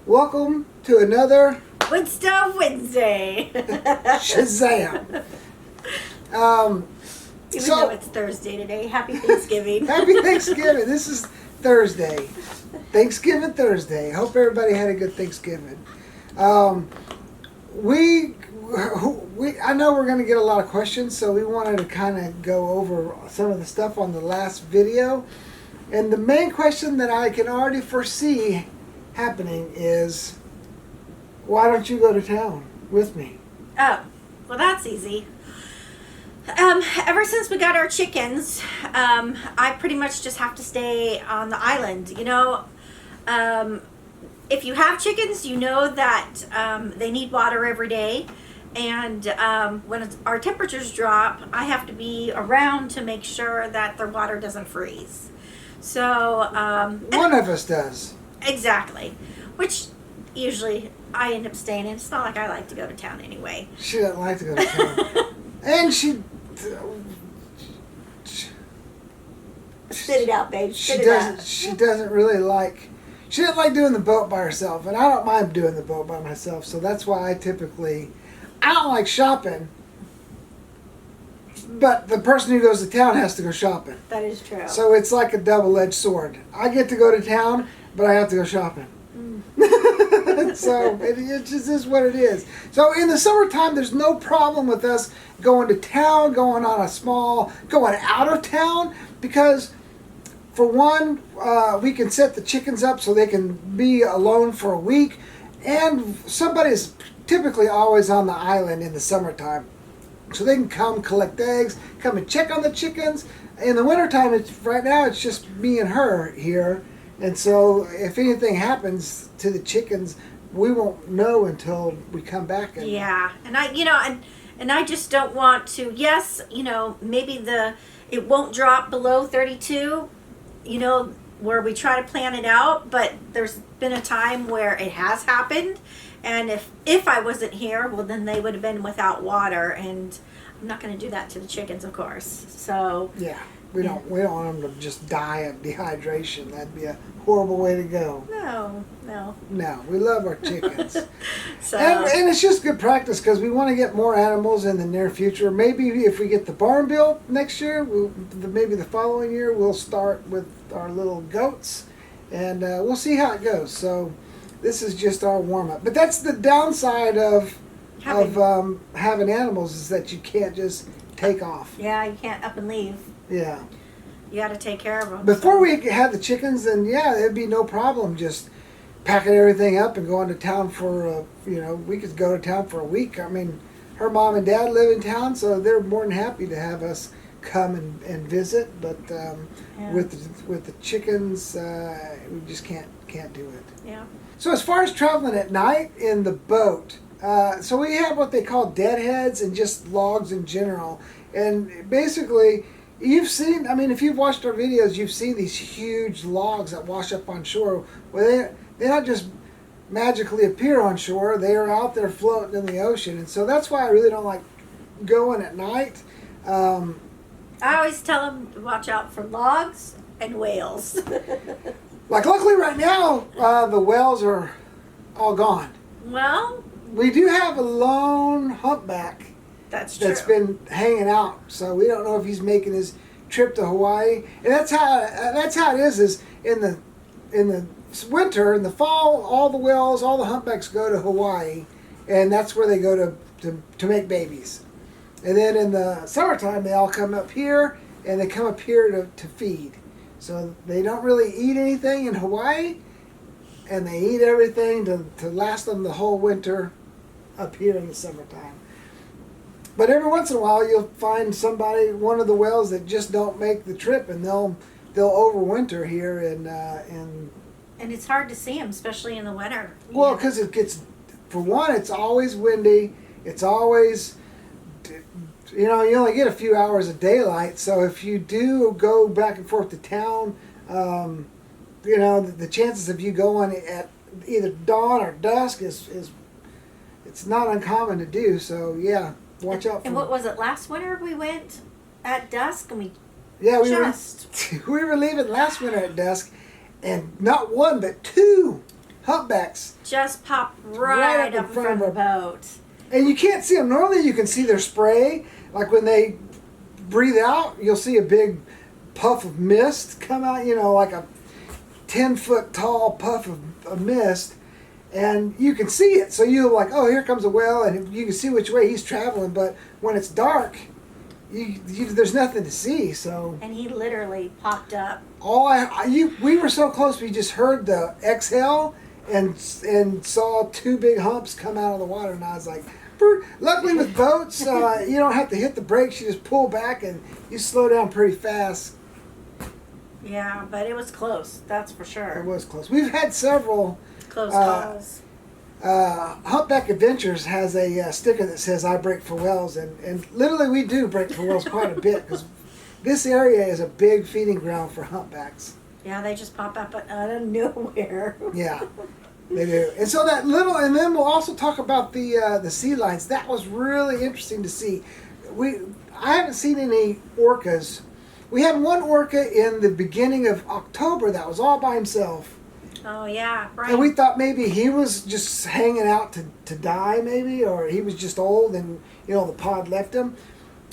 Welcome to another Woodstuff Wednesday. Shazam. Even though it's Thursday today, happy Thanksgiving. Happy Thanksgiving. This is Thursday. Thanksgiving Thursday. Hope everybody had a good Thanksgiving. I know we're going to get a lot of questions, so we wanted to kind of go over some of the stuff on the last video. And the main question that I can already foresee happening is, why don't you go to town with me? Oh, well, that's easy. Ever since we got our chickens, I pretty much just have to stay on the island. You know, if you have chickens, you know that they need water every day. And when our temperatures drop, I have to be around to make sure that their water doesn't freeze. So one of us does. Exactly. Which usually I end up staying in. It's not like I like to go to town anyway. She doesn't like to go to town. And she Spit it out, babe. She doesn't really like. She doesn't like doing the boat by herself, and I don't mind doing the boat by myself. So that's why I don't like shopping. But the person who goes to town has to go shopping. That is true. So it's like a double-edged sword. I get to go to town, but I have to go shopping. So it just is what it is. So in the summertime, there's no problem with us going to town, going out of town, because for one, we can set the chickens up so they can be alone for a week, and somebody's typically always on the island in the summertime. So they can come collect eggs, come and check on the chickens. In the wintertime, right now it's just me and her here. And so if anything happens to the chickens, we won't know until we come back. Yeah, and I just don't want to. Yes, maybe it won't drop below 32. Where we try to plan it out, but there's been a time where it has happened, and if I wasn't here, well, then they would have been without water, and I'm not going to do that to the chickens, of course. So yeah. We don't want them to just die of dehydration. That'd be a horrible way to go. No, we love our chickens. So and it's just good practice because we want to get more animals in the near future. Maybe if we get the barn built next year, maybe the following year, we'll start with our little goats, and we'll see how it goes. So this is just our warm-up. But that's the downside of having animals, is that you can't just take off. Yeah, you can't up and leave. Yeah. You got to take care of them. Before we had the chickens, then it'd be no problem just packing everything up and going to town for, we could go to town for a week. I mean, her mom and dad live in town, so they're more than happy to have us come and visit. But with the chickens, we just can't do it. Yeah. So as far as traveling at night in the boat, so we have what they call deadheads and just logs in general. And basically, you've seen, if you've watched our videos, you've seen these huge logs that wash up on shore. Well, they not just magically appear on shore, they are out there floating in the ocean. And so that's why I really don't like going at night. I always tell them to watch out for logs and whales. Like, luckily right now, the whales are all gone. Well, we do have a lone humpback that's true. That's been hanging out, so we don't know if he's making his trip to Hawaii. And that's how it is in the winter, in the fall, all the whales, all the humpbacks go to Hawaii, and that's where they go to make babies. And then in the summertime, they all come up here, and they come up here to feed. So they don't really eat anything in Hawaii, and they eat everything to last them the whole winter up here in the summertime. But every once in a while, you'll find one of the whales that just don't make the trip, and they'll overwinter here And it's hard to see them, especially in the winter. Well, because for one, it's always windy. It's always, you only get a few hours of daylight. So if you do go back and forth to town, the chances of you going at either dawn or dusk is it's not uncommon to do. So yeah. Watch out for. And what was it? Last winter we went at dusk, and we were leaving last winter at dusk, and not one but two humpbacks. Just pop right up in front of the boat. And you can't see them. Normally you can see their spray. Like when they breathe out, you'll see a big puff of mist come out, like a 10-foot tall puff of mist. And you can see it. So you're like, oh, here comes a whale. And you can see which way he's traveling. But when it's dark, there's nothing to see. So And he literally popped up. We were so close, we just heard the exhale and saw two big humps come out of the water. And I was like, luckily with boats, you don't have to hit the brakes. You just pull back and you slow down pretty fast. Yeah, but it was close. That's for sure. It was close. We've had several. Close calls. Humpback Adventures has a sticker that says "I brake for whales," and literally we do brake for whales quite a bit because this area is a big feeding ground for humpbacks. Yeah, they just pop up out of nowhere. Yeah, they do. And so and then we'll also talk about the sea lions. That was really interesting to see. I haven't seen any orcas. We had one orca in the beginning of October that was all by himself. Oh, yeah, right. And we thought maybe he was just hanging out to die, maybe, or he was just old and, the pod left him.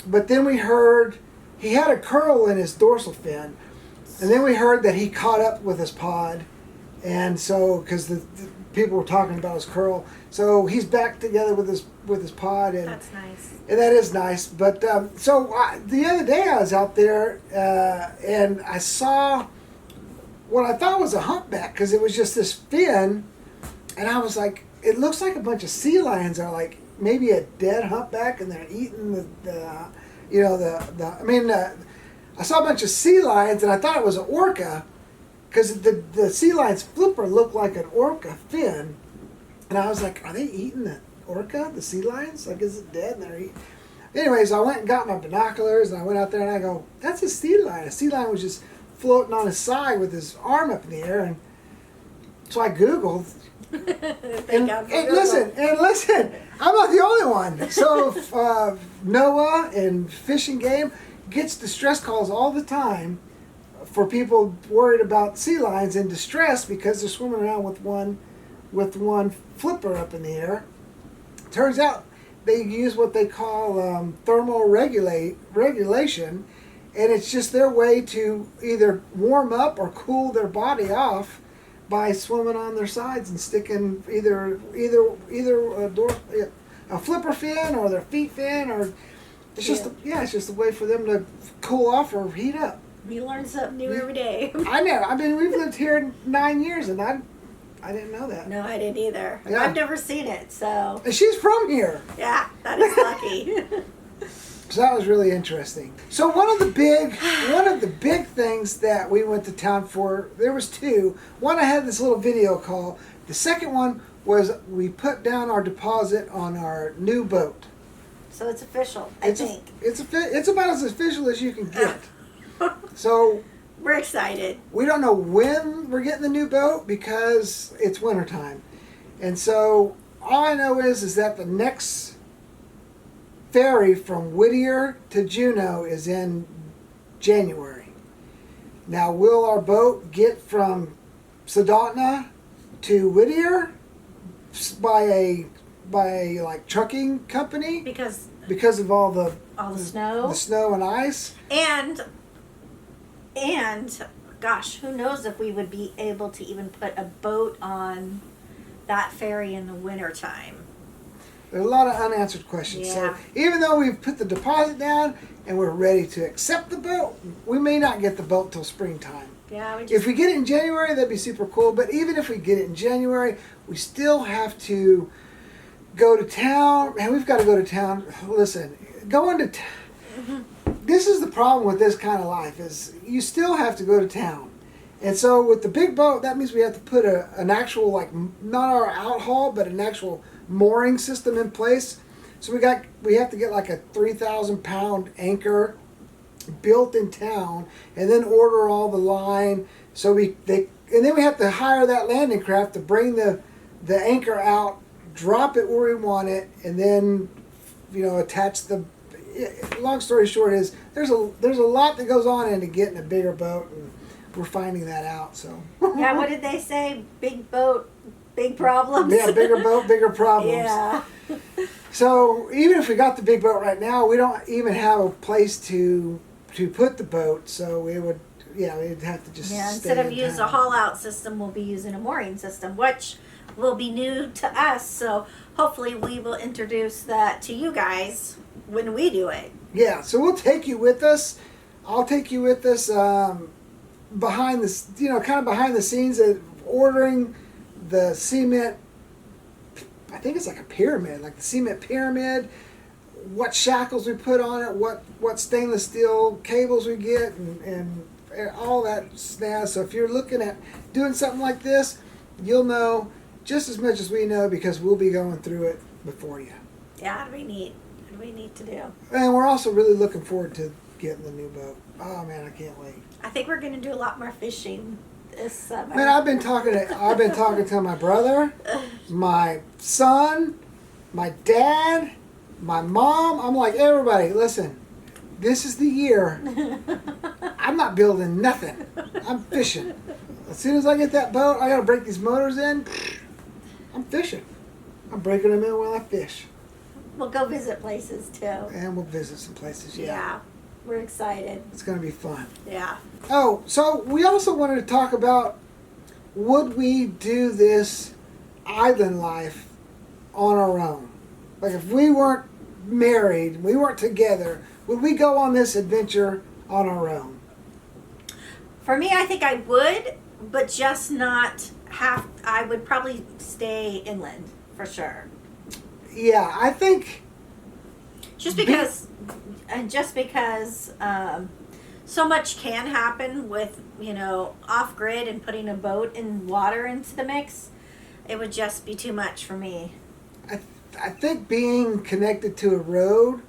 But then we heard he had a curl in his dorsal fin. And then we heard that he caught up with his pod. And so, because the people were talking about his curl. So he's back together with his pod. And that's nice. And that is nice. But the other day I was out there and I saw what I thought was a humpback because it was just this fin, and I was like, it looks like a bunch of sea lions are like maybe a dead humpback and they're eating I saw a bunch of sea lions and I thought it was an orca because the sea lion's flipper looked like an orca fin, and I was like, are they eating the orca, the sea lions? Like, is it dead? And they're eating. Anyways, I went and got my binoculars and I went out there and I go, that's a sea lion. A sea lion was just floating on his side with his arm up in the air, and so I Googled. and listen, I'm not the only one. So NOAA and Fish and Game gets distress calls all the time for people worried about sea lions in distress because they're swimming around with one flipper up in the air. Turns out they use what they call thermal regulation. And it's just their way to either warm up or cool their body off by swimming on their sides and sticking either a flipper fin or their feet fin, or it's just it's just a way for them to cool off or heat up. You learn something new every day. I know. I mean, we've lived here 9 years, and I didn't know that. No, I didn't either. Yeah. I've never seen it, so. And she's from here. Yeah, that is lucky. So that was really interesting. So one of the big things that we went to town for, there was two. One, I had this little video call. The second one was we put down our deposit on our new boat. So it's official, I think. It's about as official as you can get. So we're excited. We don't know when we're getting the new boat because it's wintertime. And so all I know is that the next ferry from Whittier to Juneau is in January. Now, will our boat get from Soldotna to Whittier by a like trucking company because of all the snow and ice, and gosh, who knows if we would be able to even put a boat on that ferry in the wintertime. There's a lot of unanswered questions. Yeah. So even though we've put the deposit down and we're ready to accept the boat, we may not get the boat till springtime. Yeah, if we get it in January, that'd be super cool. But even if we get it in January, we still have to go to town. Man, we've got to go to town. Listen, going to town. This is the problem with this kind of life is you still have to go to town. And so with the big boat, that means we have to put an actual, like, not our out haul, but an actual mooring system in place. So we have to get like a 3,000 pound anchor built in town, and then order all the line. So and then we have to hire that landing craft to bring the anchor out, drop it where we want it, and then attach the. Long story short is there's a lot that goes on into getting a bigger boat, and we're finding that out. So yeah, what did they say? Big boat Big problems. Yeah, bigger boat, bigger problems. Yeah. So even if we got the big boat right now, we don't even have a place to put the boat. So we would, we'd have to just Yeah, stay instead of in use a town. haul out system, we'll be using a mooring system, which will be new to us. So hopefully we will introduce that to you guys when we do it. Yeah, so we'll take you with us. I'll take you with us behind the, kind of behind the scenes of ordering the cement. I think it's like a pyramid, like the cement pyramid. What shackles we put on it, what stainless steel cables we get, and all that snazz. So if you're looking at doing something like this, you'll know just as much as we know because we'll be going through it before you. Yeah, it'd be neat. It'd be neat to do. And we're also really looking forward to getting the new boat. Oh man, I can't wait. I think we're gonna do a lot more fishing this summer. Man, I've been talking to my brother, my son, my dad, my mom. I'm like, everybody, listen, this is the year. I'm not building nothing. I'm fishing. As soon as I get that boat, I gotta break these motors in. I'm fishing. I'm breaking them in while I fish. We'll go visit places too. And we'll visit some places, Yeah, we're excited. It's gonna be fun. Yeah. Oh, so we also wanted to talk about, would we do this island life on our own? Like if we weren't married, we weren't together, would we go on this adventure on our own? For me, I think I would, but just not have. I would probably stay inland for sure. Yeah, I think, Just because, so much can happen with off grid and putting a boat and water into the mix. It would just be too much for me. I think being connected to a road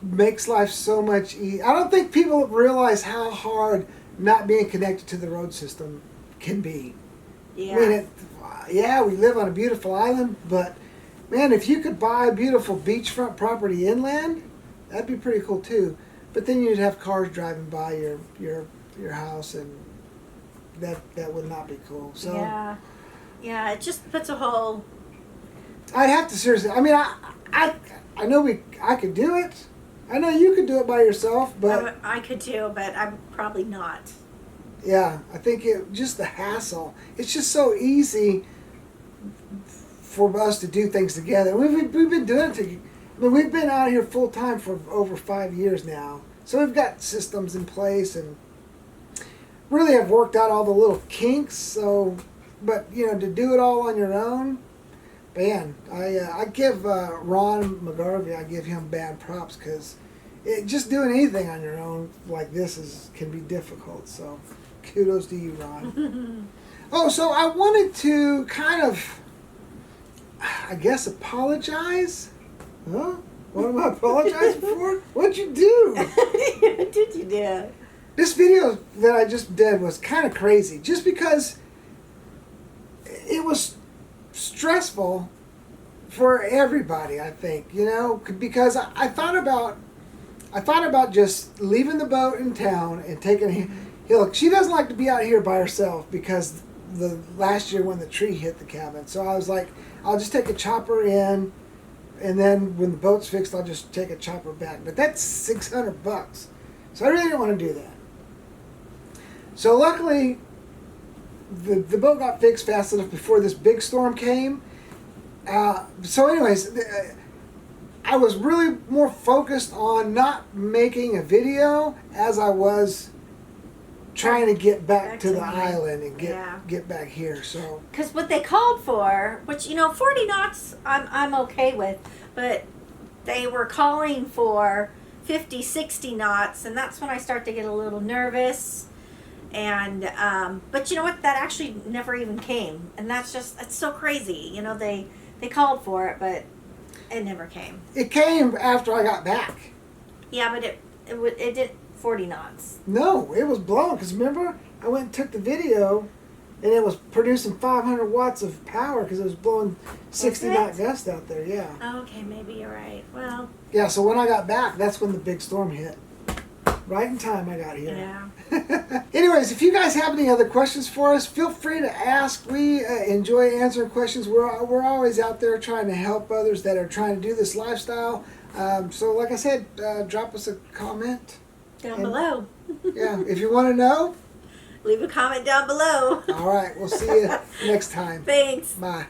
makes life so much easier. I don't think people realize how hard not being connected to the road system can be. Yeah. I mean, we live on a beautiful island, but man, if you could buy beautiful beachfront property inland, that'd be pretty cool too. But then you'd have cars driving by your house, and that would not be cool. So yeah, it just puts a whole. I'd have to seriously. I mean, I know I could do it. I know you could do it by yourself, but I could too, but I'm probably not. yeah, I think just the hassle. It's just so easy for us to do things together. We've been doing it together. I mean, we've been out here full time for over 5 years now, so we've got systems in place and really have worked out all the little kinks. So, but to do it all on your own, man, I give Ron McGarvey, I give him bad props because just doing anything on your own like this can be difficult. So, kudos to you, Ron. Oh, so I wanted to kind of, I guess, apologize. Huh? What am I apologizing for? What'd you do? What did you do? This video that I just did was kind of crazy, just because it was stressful for everybody. I think because I thought about just leaving the boat in town and taking. Look, she doesn't like to be out here by herself because the last year when the tree hit the cabin. So I was like, I'll just take a chopper in, and then when the boat's fixed, I'll just take a chopper back. But that's $600, so I really didn't want to do that. So luckily, the boat got fixed fast enough before this big storm came. So anyways, I was really more focused on not making a video as I was trying to get back to the island and get back here. So because what they called for, which 40 knots, I'm okay with, but they were calling for 50, 60 knots, and that's when I start to get a little nervous. And but you know what? That actually never even came, and that's so crazy. They called for it, but it never came. it came after I got back. Yeah, but it did 40 knots. No, it was blown. Because remember, I went and took the video, and it was producing 500 watts of power because it was blowing 60 knot gust out there. Yeah. Okay, maybe you're right. Well. Yeah. So when I got back, that's when the big storm hit. Right in time I got here. Yeah. Anyways, if you guys have any other questions for us, feel free to ask. We enjoy answering questions. We're always out there trying to help others that are trying to do this lifestyle. So like I said, drop us a comment. Down below. Yeah, if you want to know. Leave a comment down below. All right, we'll see you next time. Thanks. Bye.